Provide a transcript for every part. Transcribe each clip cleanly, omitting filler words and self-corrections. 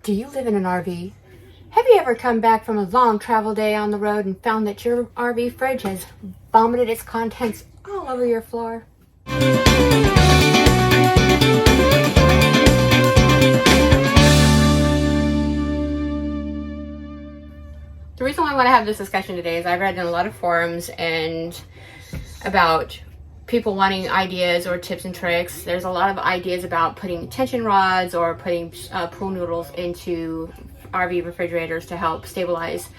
Do you live in an RV? Have you ever come back from a long travel day on the road and found that your RV fridge has vomited its contents all over your floor? The reason why I want to have this discussion today is I've read in a lot of forums and about people wanting ideas or tips and tricks. There's a lot of ideas about putting tension rods or putting pool noodles into RV refrigerators to help stabilize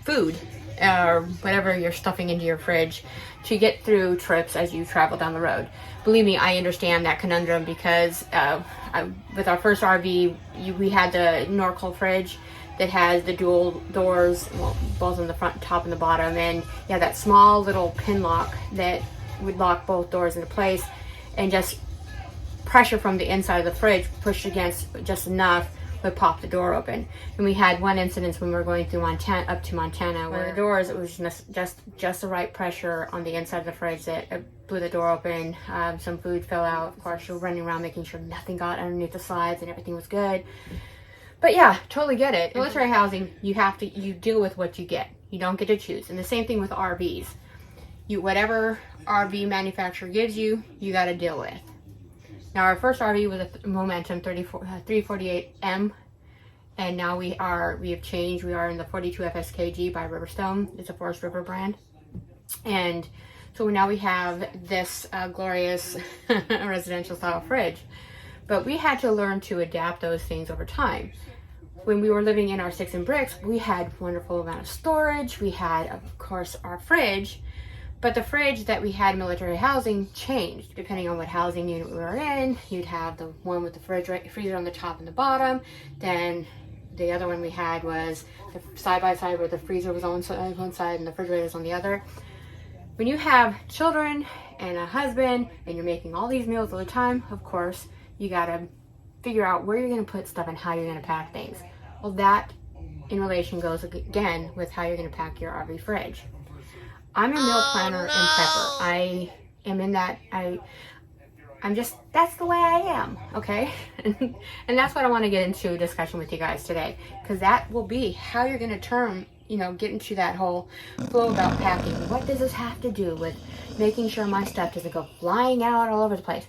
food or whatever you're stuffing into your fridge to get through trips as you travel down the road. Believe me, I understand that conundrum because with our first RV, we had the Norcold fridge that has the dual doors, well, both on the front, top, and the bottom, and you have that small little pin lock that would lock both doors into place, and just pressure from the inside of the fridge pushed against just enough would pop the door open. And we had one incident when we were going through Montana, up to Montana, where the doors, it was just the right pressure on the inside of the fridge that it blew the door open. Some food fell out. Of course, you're running around making sure nothing got underneath the slides and everything was good. But yeah, totally get it. Military housing, you deal with what you get. You don't get to choose. And the same thing with RVs. Whatever RV manufacturer gives you, you got to deal with. Now, our first RV was a Momentum 348M, and now we have changed. We are in the 42 FSKG by Riverstone. It's a Forest River brand. And so now we have this glorious residential style fridge. But we had to learn to adapt those things over time. When we were living in our sticks and bricks, we had wonderful amount of storage. We had, of course, our fridge. But the fridge that we had in military housing changed depending on what housing unit we were in. You'd have the one with the freezer on the top and the bottom. Then the other one we had was the side by side where the freezer was on one side and the refrigerator was on the other. When you have children and a husband and you're making all these meals all the time, of course, you gotta figure out where you're gonna put stuff and how you're gonna pack things. Well, that in relation goes again with how you're gonna pack your RV fridge. I'm a meal planner and prepper. I am in that, I'm just, that's the way I am, okay? And that's what I wanna get into a discussion with you guys today, because that will be how you're gonna get into that whole flow about packing. What does this have to do with making sure my stuff doesn't go flying out all over the place?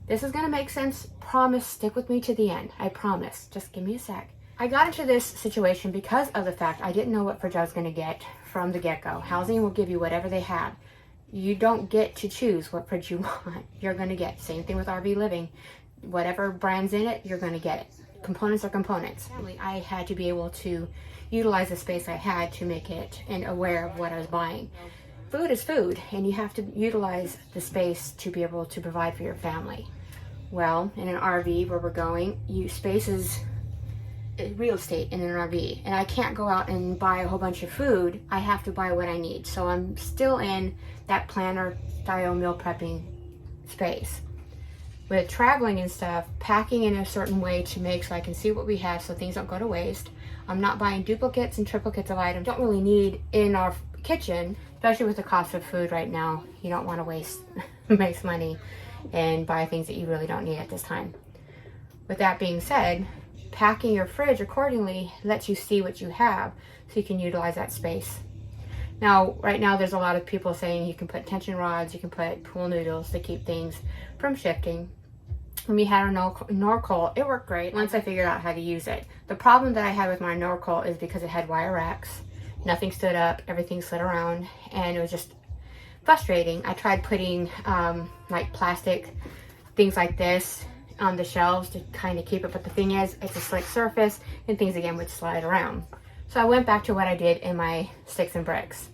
This is gonna make sense. Promise, stick with me to the end. I promise. Just give me a sec. I got into this situation because of the fact I didn't know what fridge I was gonna get from the get-go. Housing will give you whatever they have. You don't get to choose what fridge you want. You're gonna get. Same thing with RV living. Whatever brand's in it, you're gonna get it. Components are components. I had to be able to utilize the space I had to make it and aware of what I was buying. Food is food, and you have to utilize the space to be able to provide for your family. Well, in an RV where we're going, space is real estate in an RV, and I can't go out and buy a whole bunch of food. I have to buy what I need. So I'm still in that planner style meal prepping space. With traveling and stuff, packing in a certain way to make so I can see what we have so things don't go to waste. I'm not buying duplicates and triplicates of items don't really need in our kitchen, especially with the cost of food right now. You don't want to waste money and buy things that you really don't need at this time. With that being said, packing your fridge accordingly lets you see what you have so you can utilize that space. Now, right now there's a lot of people saying you can put tension rods, you can put pool noodles to keep things from shifting. When we had our Norcold, it worked great once I figured out how to use it. The problem that I had with my Norcold is because it had wire racks. Nothing stood up, everything slid around, and it was just frustrating. I tried putting like plastic things like this on the shelves to kind of keep it, but the thing is, it's a slick surface and things again would slide around. So I went back to what I did in my sticks and bricks.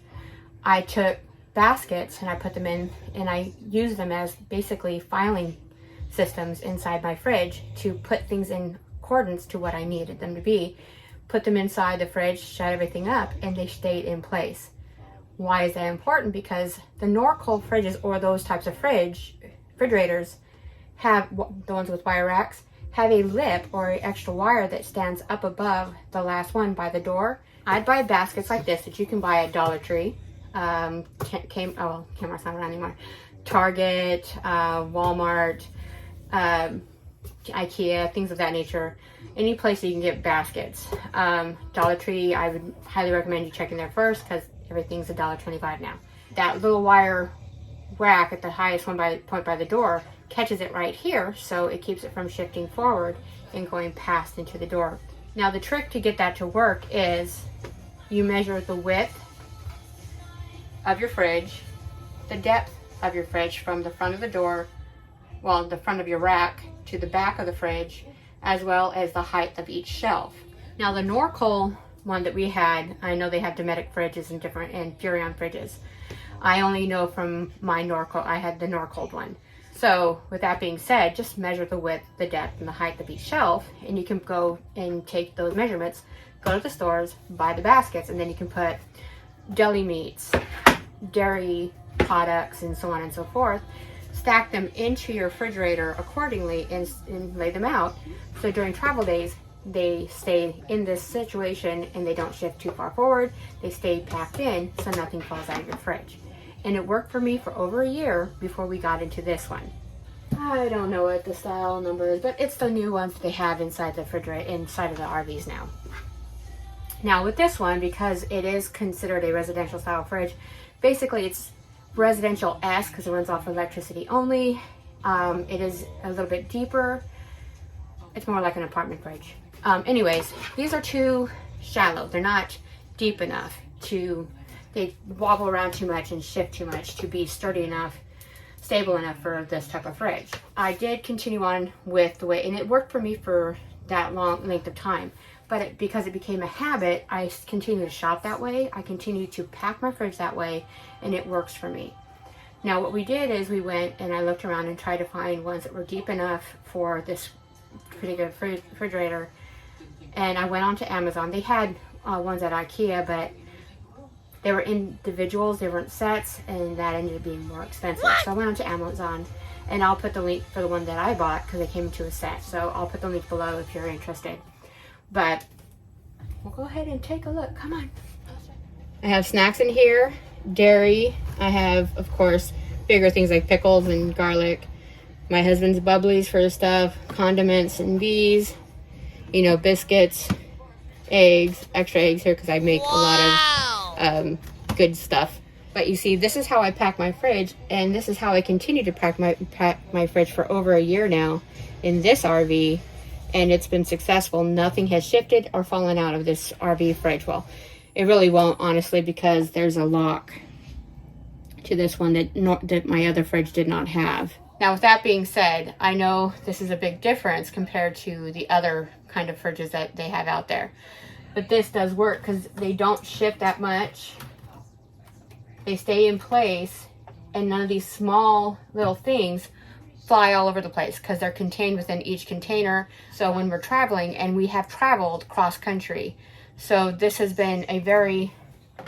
I took baskets and I put them in, and I used them as basically filing systems inside my fridge to put things in accordance to what I needed them to be. Put them inside the fridge, shut everything up, and they stayed in place. Why is that important? Because the Norcold fridges, or those types of refrigerators, have the ones with wire racks, have a lip or an extra wire that stands up above the last one by the door. I'd buy baskets like this that you can buy at Dollar Tree. Kmart's not around anymore. Target, Walmart, IKEA, things of that nature. Any place that you can get baskets. Dollar Tree, I would highly recommend you checking there first because everything's $1.25 now. That little wire rack at the highest point by the door catches it right here, so it keeps it from shifting forward and going past into the door. Now the trick to get that to work is you measure the width of your fridge, the depth of your fridge from the front of the door, well, the front of your rack to the back of the fridge, as well as the height of each shelf. Now the Norcold one that we had, I know they have Dometic fridges and Furrion fridges. I only know from my Norcold, I had the Norcold one. So with that being said, just measure the width, the depth, and the height of each shelf, and you can go and take those measurements, go to the stores, buy the baskets, and then you can put deli meats, dairy products, and so on and so forth, stack them into your refrigerator accordingly and lay them out. So during travel days, they stay in this situation and they don't shift too far forward. They stay packed in so nothing falls out of your fridge. And it worked for me for over a year before we got into this one. I don't know what the style number is, but it's the new ones they have inside the refrigerator, inside of the RVs now. Now with this one, because it is considered a residential style fridge, basically it's residential-esque because it runs off electricity only. It is a little bit deeper. It's more like an apartment fridge. Anyways, these are too shallow. They're not deep enough they wobble around too much and shift too much to be sturdy enough, stable enough for this type of fridge. I did continue on with the way, and it worked for me for that long length of time, but because it became a habit, I continue to shop that way. I continue to pack my fridge that way, and it works for me. Now what we did is we went and I looked around and tried to find ones that were deep enough for this particular refrigerator, and I went onto Amazon. They had ones at IKEA, but they were individuals, they weren't sets, and that ended up being more expensive. So I went onto Amazon, and I'll put the link for the one that I bought because it came into a set. So I'll put the link below if you're interested. But we'll go ahead and take a look. Come on. I have snacks in here, dairy. I have, of course, bigger things like pickles and garlic. My husband's bubblies for the stuff, condiments and bees, you know, biscuits, eggs, extra eggs here because I make a lot of good stuff. But you see, this is how I pack my fridge, and this is how I continue to pack my fridge for over a year now in this RV, and it's been successful. Nothing has shifted or fallen out of this RV fridge. Well, it really won't, honestly, because there's a lock to this one that my other fridge did not have. Now, with that being said, I know this is a big difference compared to the other kind of fridges that they have out there. But this does work because they don't shift that much. They stay in place, and none of these small little things fly all over the place because they're contained within each container. So when we're traveling, and we have traveled cross country, so this has been a very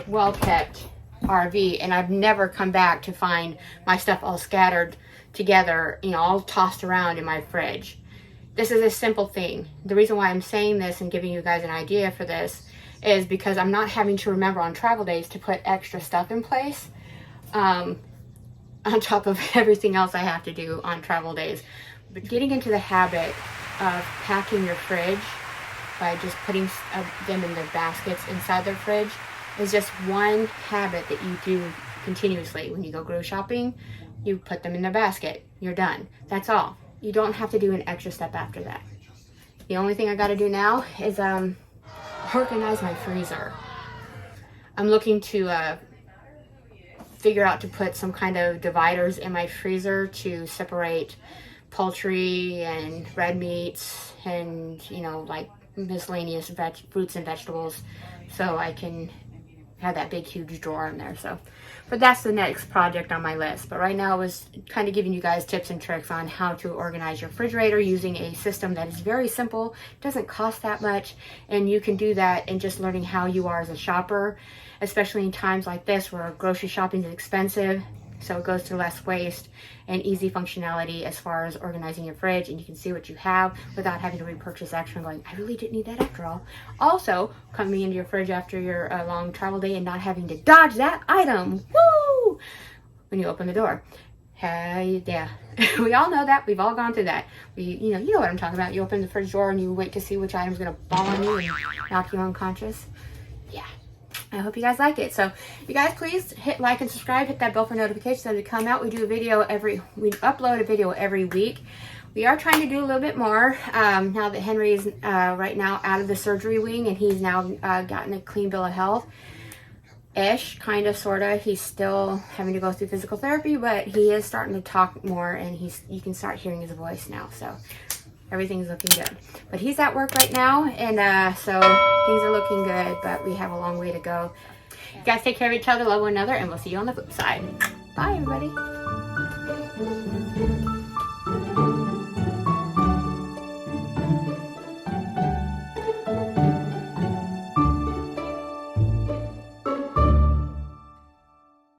well kept RV, and I've never come back to find my stuff all scattered together, you know, all tossed around in my fridge. This is a simple thing. The reason why I'm saying this and giving you guys an idea for this is because I'm not having to remember on travel days to put extra stuff in place on top of everything else I have to do on travel days. But getting into the habit of packing your fridge by just putting them in their baskets inside their fridge is just one habit that you do continuously. When you go grocery shopping, you put them in their basket. You're done. That's all. You don't have to do an extra step after that. The only thing I got to do now is organize my freezer. I'm looking to figure out to put some kind of dividers in my freezer to separate poultry and red meats and, you know, like miscellaneous fruits and vegetables, so I can have that big huge drawer in there. But that's the next project on my list. But right now I was kind of giving you guys tips and tricks on how to organize your refrigerator using a system that is very simple, doesn't cost that much, and you can do that in just learning how you are as a shopper, especially in times like this where grocery shopping is expensive. So it goes to less waste and easy functionality as far as organizing your fridge, and you can see what you have without having to repurchase extra and going, I really didn't need that after all. Also, coming into your fridge after your long travel day and not having to dodge that item, woo, when you open the door. Yeah. We all know that. We've all gone through that. You know what I'm talking about. You open the fridge door and you wait to see which item's gonna fall on you and knock you unconscious. Yeah. I hope you guys like it. So you guys please hit like and subscribe, hit that bell for notifications as they come out. We upload a video every week. We are trying to do a little bit more now that Henry is right now out of the surgery wing and he's now gotten a clean bill of health. Ish, kind of, sort of. He's still having to go through physical therapy, but he is starting to talk more and you can start hearing his voice now. So everything's looking good. But he's at work right now and so things are looking good, but we have a long way to go. You guys take care of each other, love one another, and we'll see you on the flip side.